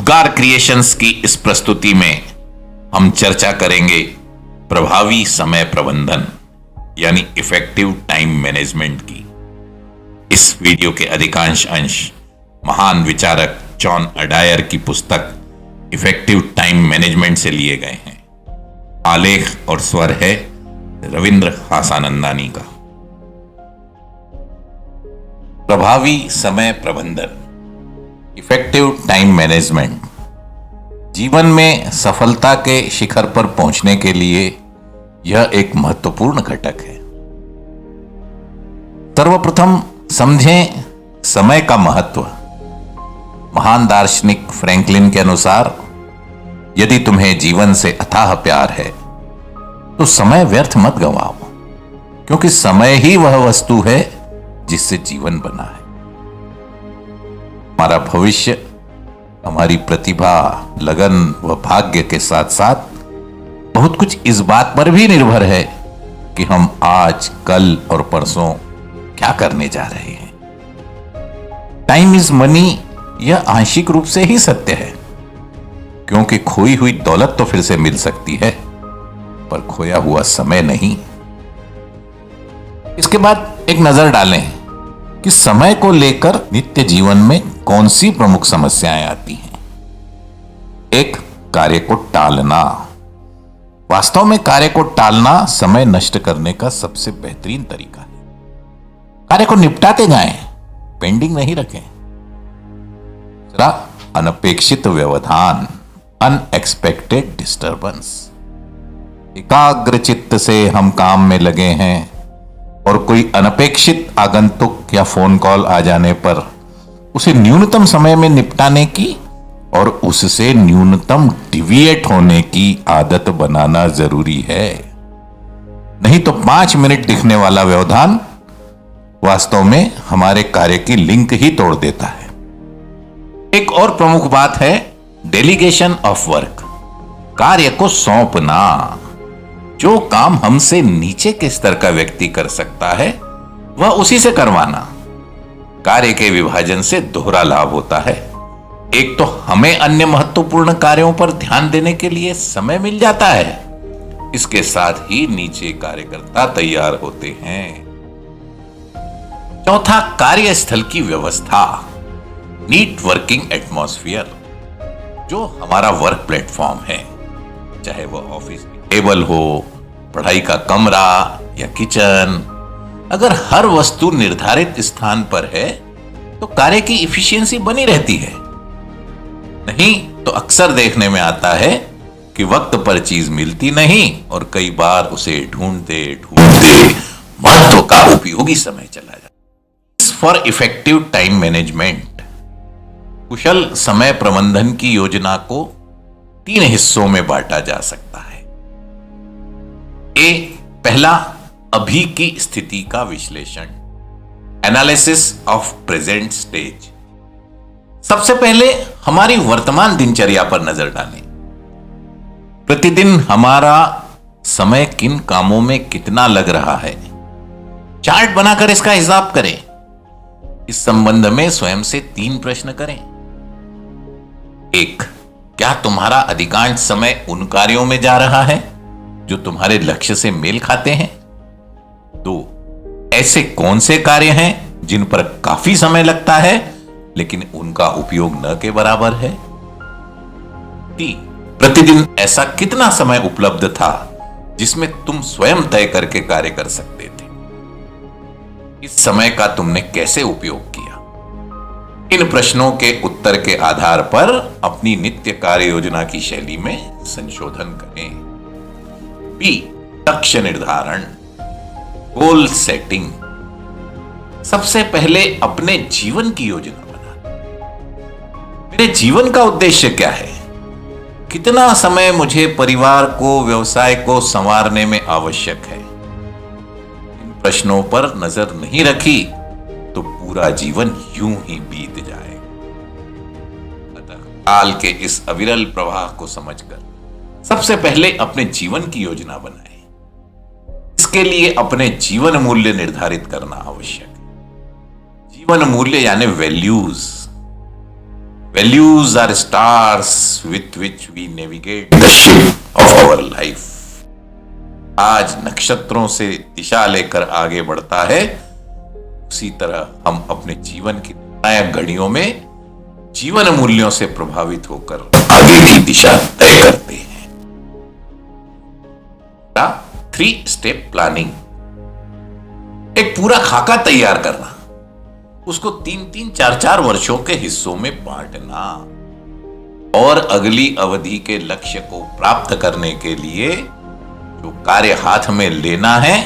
उपकार क्रिएशंस की इस प्रस्तुति में हम चर्चा करेंगे प्रभावी समय प्रबंधन यानी इफेक्टिव टाइम मैनेजमेंट की। इस वीडियो के अधिकांश अंश महान विचारक जॉन अडायर की पुस्तक इफेक्टिव टाइम मैनेजमेंट से लिए गए हैं। आलेख और स्वर है रविंद्र हासानंदानी का। प्रभावी समय प्रबंधन इफेक्टिव टाइम मैनेजमेंट जीवन में सफलता के शिखर पर पहुंचने के लिए यह एक महत्वपूर्ण घटक है। सर्वप्रथम समझें समय का महत्व। महान दार्शनिक फ्रैंकलिन के अनुसार यदि तुम्हें जीवन से अथाह प्यार है तो समय व्यर्थ मत गंवाओ, क्योंकि समय ही वह वस्तु है जिससे जीवन बना है। हमारा भविष्य हमारी प्रतिभा, लगन व भाग्य के साथ साथ बहुत कुछ इस बात पर भी निर्भर है कि हम आज, कल और परसों क्या करने जा रहे हैं। टाइम इज मनी यह आंशिक रूप से ही सत्य है, क्योंकि खोई हुई दौलत तो फिर से मिल सकती है, पर खोया हुआ समय नहीं। इसके बाद एक नजर डालें कि समय को लेकर नित्य जीवन में कौन सी प्रमुख समस्याएं आती हैं। एक, कार्य को टालना। वास्तव में कार्य को टालना समय नष्ट करने का सबसे बेहतरीन तरीका है। कार्य को निपटाते जाएं, पेंडिंग नहीं रखें। दूसरा, अनपेक्षित व्यवधान, अनएक्सपेक्टेड डिस्टर्बेंस। एकाग्र चित्त से हम काम में लगे हैं और कोई अनपेक्षित आगंतुक या फोन कॉल आ जाने पर उसे न्यूनतम समय में निपटाने की और उससे न्यूनतम डिविएट होने की आदत बनाना जरूरी है। नहीं तो 5 मिनट दिखने वाला व्यवधान वास्तव में हमारे कार्य की लिंक ही तोड़ देता है। एक और प्रमुख बात है डेलीगेशन ऑफ वर्क, कार्य को सौंपना। जो काम हमसे नीचे के स्तर का व्यक्ति कर सकता है वह उसी से करवाना। कार्य के विभाजन से दोहरा लाभ होता है। एक तो हमें अन्य महत्वपूर्ण कार्यों पर ध्यान देने के लिए समय मिल जाता है, इसके साथ ही नीचे कार्यकर्ता तैयार होते हैं। चौथा, कार्यस्थल की व्यवस्था, नीट वर्किंग एटमॉस्फेयर। जो हमारा वर्क प्लेटफॉर्म है, चाहे वह ऑफिस टेबल हो, पढ़ाई का कमरा या किचन, अगर हर वस्तु निर्धारित स्थान पर है तो कार्य की इफिशियंसी बनी रहती है। नहीं तो अक्सर देखने में आता है कि वक्त पर चीज मिलती नहीं और कई बार उसे ढूंढते ढूंढते महत्व का उपयोगी समय चला जाता। फॉर इफेक्टिव टाइम मैनेजमेंट, कुशल समय प्रबंधन की योजना को 3 हिस्सों में बांटा जा सकता है। ए, पहला, अभी की स्थिति का विश्लेषण, एनालिसिस ऑफ प्रेजेंट स्टेज। सबसे पहले हमारी वर्तमान दिनचर्या पर नजर डालें। प्रतिदिन हमारा समय किन कामों में कितना लग रहा है, चार्ट बनाकर इसका हिसाब करें। इस संबंध में स्वयं से 3 प्रश्न करें। 1, क्या तुम्हारा अधिकांश समय उन कार्यों में जा रहा है जो तुम्हारे लक्ष्य से मेल खाते हैं? 2, ऐसे कौन से कार्य हैं जिन पर काफी समय लगता है लेकिन उनका उपयोग न के बराबर है? 3, प्रतिदिन ऐसा कितना समय उपलब्ध था जिसमें तुम स्वयं तय करके कार्य कर सकते थे? इस समय का तुमने कैसे उपयोग किया? इन प्रश्नों के उत्तर के आधार पर अपनी नित्य कार्य योजना की शैली में संशोधन करें। बी, लक्ष्य निर्धारण, गोल सेटिंग। सबसे पहले अपने जीवन की योजना बना। मेरे जीवन का उद्देश्य क्या है? कितना समय मुझे परिवार को, व्यवसाय को संवारने में आवश्यक है? इन प्रश्नों पर नजर नहीं रखी तो पूरा जीवन यूं ही बीत जाएगा। अतः काल के इस अविरल प्रवाह को समझकर सबसे पहले अपने जीवन की योजना बनाएं। इसके लिए अपने जीवन मूल्य निर्धारित करना आवश्यक है। जीवन मूल्य यानी values. Values are stars with which we navigate the ship of our life. आज नक्षत्रों से दिशा लेकर आगे बढ़ता है, उसी तरह हम अपने जीवन की निर्णायक घड़ियों में जीवन मूल्यों से प्रभावित होकर आगे की दिशा तय करते हैं। 3 स्टेप प्लानिंग, एक पूरा खाका तैयार करना, उसको 3-3, 4-4 वर्षों के हिस्सों में बांटना और अगली अवधि के लक्ष्य को प्राप्त करने के लिए जो कार्य हाथ में लेना है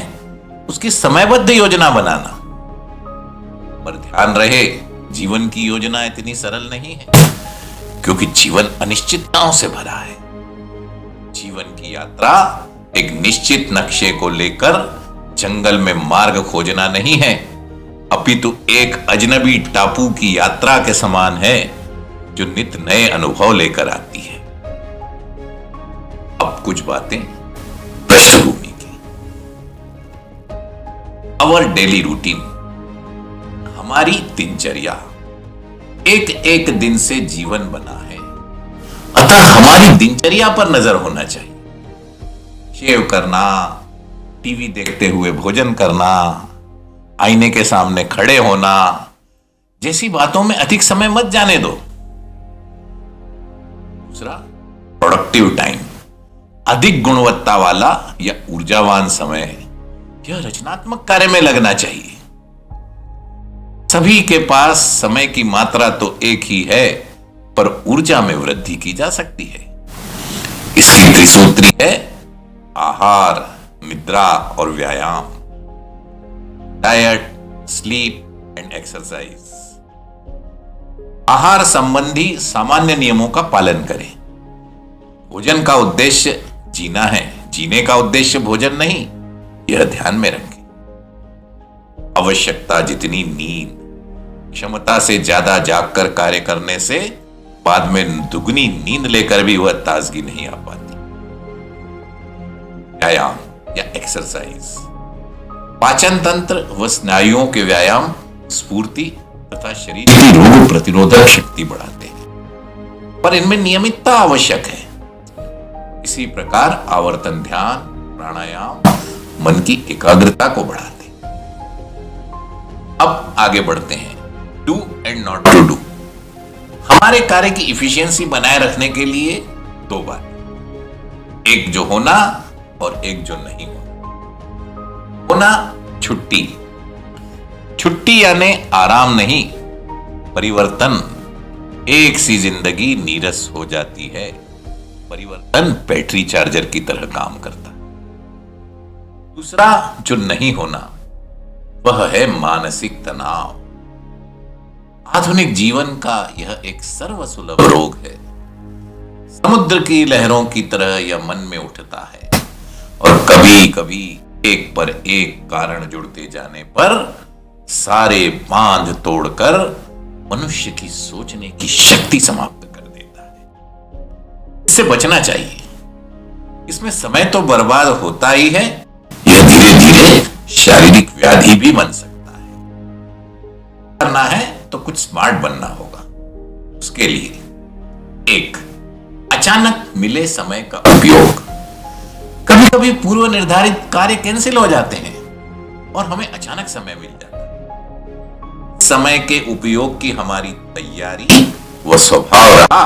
उसकी समयबद्ध योजना बनाना। पर ध्यान रहे, जीवन की योजना इतनी सरल नहीं है, क्योंकि जीवन अनिश्चितताओं से भरा है। जीवन की यात्रा एक निश्चित नक्शे को लेकर जंगल में मार्ग खोजना नहीं है, अपितु एक अजनबी टापू की यात्रा के समान है जो नित नए अनुभव लेकर आती है। अब कुछ बातें पृष्ठभूमि की। अवर डेली रूटीन, हमारी दिनचर्या एक एक दिन से जीवन बना है, अतः हमारी दिनचर्या पर नजर होना चाहिए। शेव करना, टीवी देखते हुए भोजन करना, आईने के सामने खड़े होना जैसी बातों में अधिक समय मत जाने दो। दूसरा, प्रोडक्टिव टाइम, अधिक गुणवत्ता वाला या ऊर्जावान समय यह रचनात्मक कार्य में लगना चाहिए। सभी के पास समय की मात्रा तो एक ही है, पर ऊर्जा में वृद्धि की जा सकती है। इसकी त्रिसूत्री है आहार, निद्रा और व्यायाम। Diet, sleep and exercise. आहार संबंधी सामान्य नियमों का पालन करें। भोजन का उद्देश्य जीना है, जीने का उद्देश्य भोजन नहीं, यह ध्यान में रखें। आवश्यकता जितनी नींद, क्षमता से ज्यादा जागकर कार्य करने से बाद में दुगनी नींद लेकर भी वह ताजगी नहीं आ पाती। व्यायाम या एक्सरसाइज, पाचन तंत्र व स्नायुओं के व्यायाम स्फूर्ति तथा शरीर की रोग प्रतिरोधक शक्ति बढ़ाते हैं, पर इनमें नियमितता आवश्यक है। इसी प्रकार आवर्तन ध्यान, प्राणायाम मन की एकाग्रता को बढ़ाते हैं। अब आगे बढ़ते हैं, do and not to do. हमारे कार्य की इफिशियंसी बनाए रखने के लिए 2 बात, एक जो होना और एक जो नहीं होना। होना, छुट्टी। छुट्टी यानी आराम नहीं, परिवर्तन। एक सी जिंदगी नीरस हो जाती है, परिवर्तन बैटरी चार्जर की तरह काम करता है। दूसरा जो नहीं होना वह है मानसिक तनाव। आधुनिक जीवन का यह एक सर्वसुलभ रोग है। समुद्र की लहरों की तरह यह मन में उठता है और कभी कभी एक पर एक कारण जुड़ते जाने पर सारे बांध तोड़कर मनुष्य की सोचने की शक्ति समाप्त कर देता है। इससे बचना चाहिए। इसमें समय तो बर्बाद होता ही है, यह धीरे धीरे शारीरिक व्याधि भी बन सकता है। करना है तो कुछ स्मार्ट बनना होगा। उसके लिए, 1, अचानक मिले समय का उपयोग। कभी कभी पूर्व निर्धारित कार्य कैंसिल हो जाते हैं और हमें अचानक समय मिल जाता है। समय के उपयोग की हमारी तैयारी व स्वभाव रहा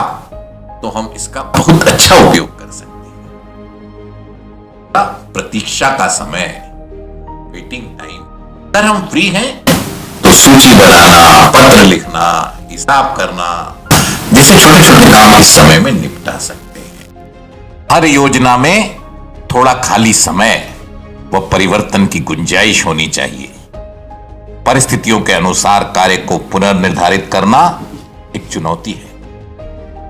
तो हम इसका बहुत अच्छा उपयोग कर सकते हैं। प्रतीक्षा का समय, वेटिंग टाइम। अगर हम फ्री हैं तो सूची बनाना, पत्र लिखना, हिसाब करना जैसे छोटे छोटे काम इस समय में निपटा सकते हैं। हर योजना में थोड़ा खाली समय व परिवर्तन की गुंजाइश होनी चाहिए। परिस्थितियों के अनुसार कार्य को पुनर्निर्धारित करना एक चुनौती है।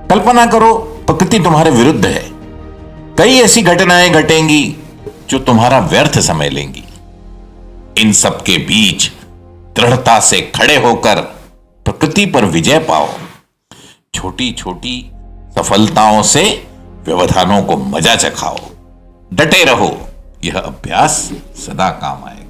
कल्पना करो, प्रकृति तुम्हारे विरुद्ध है। कई ऐसी घटनाएं घटेंगी जो तुम्हारा व्यर्थ समय लेंगी। इन सब के बीच दृढ़ता से खड़े होकर प्रकृति पर विजय पाओ। छोटी छोटी सफलताओं से व्यवधानों को मजा चखाओ। डटे रहो, यह अभ्यास सदा काम आएगा।